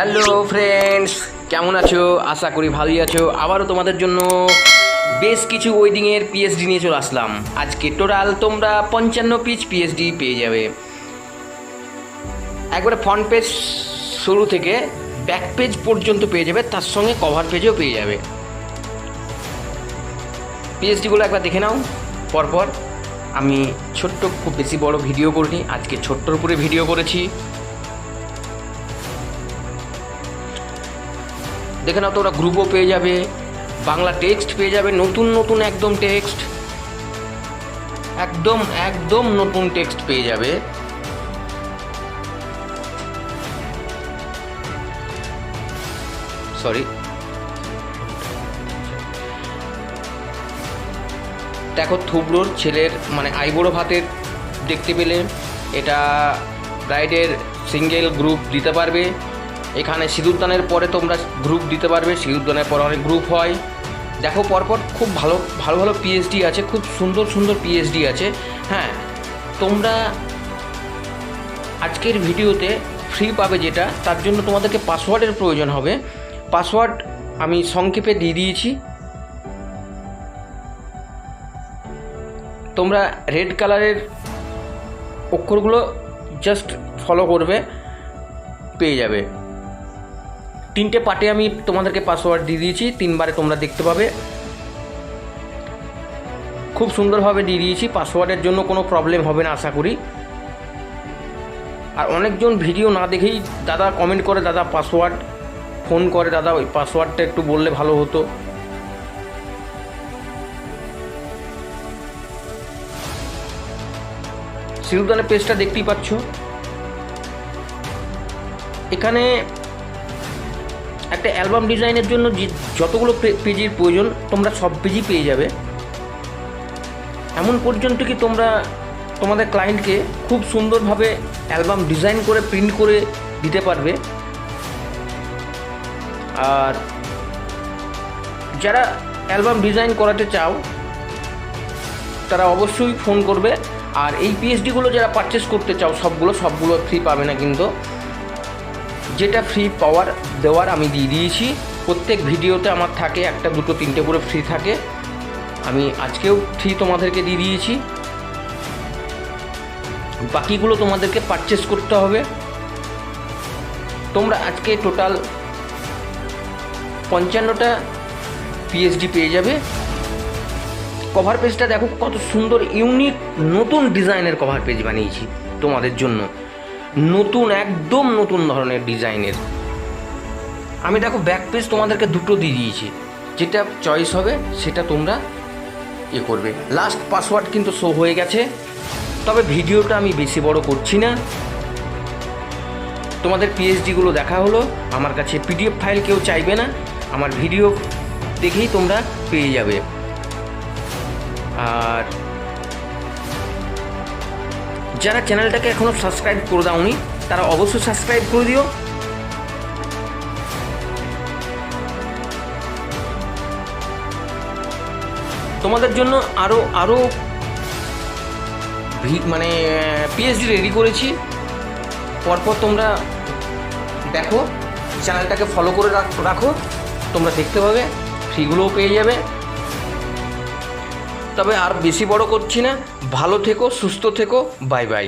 Hello friends, কেমন আছো? আশা করি ভালোই আছো। আবারও তোমাদের জন্য বেশ কিছু ওয়েডিংয়ের পিএসডি নিয়ে চলে আসলাম। আজকে টোটাল তোমরা 55 পিস পিএসডি পেয়ে যাবে। একবারে ফ্রন্ট পেজ শুরু থেকে ব্যাক পেজ পর্যন্ত পেয়ে যাবে, তার সঙ্গে কভার পেজও পেয়ে যাবে। পিএসডিগুলো একবার দেখে নাও পরপর। আমি ছোট্ট, খুব বেশি বড় ভিডিও করিনি, আজকে ছোট্টর উপরে ভিডিও করেছি। দেখে নাও, তোমরা গ্রুপও পেয়ে যাবে, বাংলা টেক্সট পেয়ে যাবে, নতুন নতুন একদম টেক্সট, একদম নতুন টেক্সট পেয়ে যাবে। সরি, দেখো থুবড়োর ছেলের মানে আইবুড়ো ভাতের দেখতে পেলে, এটা ব্রাইডের সিঙ্গেল গ্রুপ দিতে পারবে। এখানে সিঁদুরদানের পরে তোমরা গ্রুপ দিতে পারবে, সিঁদুরদানের পরে অনেক গ্রুপ হয়। দেখো পরপর খুব ভালো ভালো পিএইচডি আছে, খুব সুন্দর পিএইচডি আছে। হ্যাঁ, তোমরা আজকের ভিডিওতে ফ্রি পাবে যেটা, তার জন্য তোমাদেরকে পাসওয়ার্ডের প্রয়োজন হবে। পাসওয়ার্ড আমি সংক্ষেপে দিয়ে দিয়েছি। তোমরা রেড কালারের অক্ষরগুলো জাস্ট ফলো করবে, পেয়ে যাবে। 3টে পার্টে আমি তোমাদেরকে পাসওয়ার্ড দিয়ে দিয়েছি, 3বারে তোমরা দেখতে পাবে। খুব সুন্দরভাবে দিয়ে দিয়েছি, পাসওয়ার্ডের জন্য কোনো প্রবলেম হবে না আশা করি। আর অনেকজন ভিডিও না দেখেই দাদা কমেন্ট করে, দাদা পাসওয়ার্ড, ফোন করে, দাদা ওই পাসওয়ার্ডটা একটু বললে ভালো হতো। সিঁদুরদানের পেজটা দেখতেই পাচ্ছ। এখানে একটা অ্যালবাম ডিজাইনের জন্য যতগুলো পেজের প্রয়োজন তোমরা সব পেজই পেয়ে যাবে। এমন পর্যন্ত কি তোমরা তোমাদের ক্লায়েন্টকে খুব সুন্দরভাবে অ্যালবাম ডিজাইন করে প্রিন্ট করে দিতে পারবে। আর যারা অ্যালবাম ডিজাইন করাতে চাও তারা অবশ্যই ফোন করবে। আর এই পিএইচডিগুলো যারা পারচেস করতে চাও সবগুলো ফ্রি পাবে না, কিন্তু যেটা ফ্রি পাওয়ার দেওয়ার আমি দিয়ে দিয়েছি। প্রত্যেক ভিডিওতে আমার থাকে 1, 2, 3টে করে ফ্রি থাকে। আমি আজকেও ফ্রি তোমাদেরকে দিয়ে দিয়েছি, বাকিগুলো তোমাদেরকে পারচেস করতে হবে। তোমরা আজকে টোটাল 55টা পিএইচডি পেয়ে যাবে। কভার পেজটা দেখো কত সুন্দর, ইউনিক নতুন ডিজাইনের কভার পেজ বানিয়েছি তোমাদের জন্য। নতুন, একদম নতুন ধরনের ডিজাইনের। আমি দেখো ব্যাক পেজ তোমাদেরকে 2টো দিয়ে দিয়েছি, যেটা চয়েস হবে সেটা তোমরা করবে। লাস্ট পাসওয়ার্ড কিন্তু শো হয়ে গেছে, তবে ভিডিওটা আমি বেশি বড় করছি না। তোমাদের পিএইচডিগুলো দেখা হলো। আমার কাছে পিডিএফ ফাইল কেউ চাইবে না, আমার ভিডিও দেখেই তোমরা পেয়ে যাবে। আর যারা চ্যানেলটাকে এখনও সাবস্ক্রাইব করে দাওনি তারা অবশ্যই সাবস্ক্রাইব করে দিও। তোমাদের জন্য আরও মানে পিএইচডি রেডি করেছি, পরপর তোমরা দেখো, চ্যানেলটাকে ফলো করে রাখো, তোমরা দেখতে পাবে, ফ্রিগুলোও পেয়ে যাবে। তবে আর বেশি বড় করছি না। ভালো থেকো, সুস্থ থেকো, বাই বাই।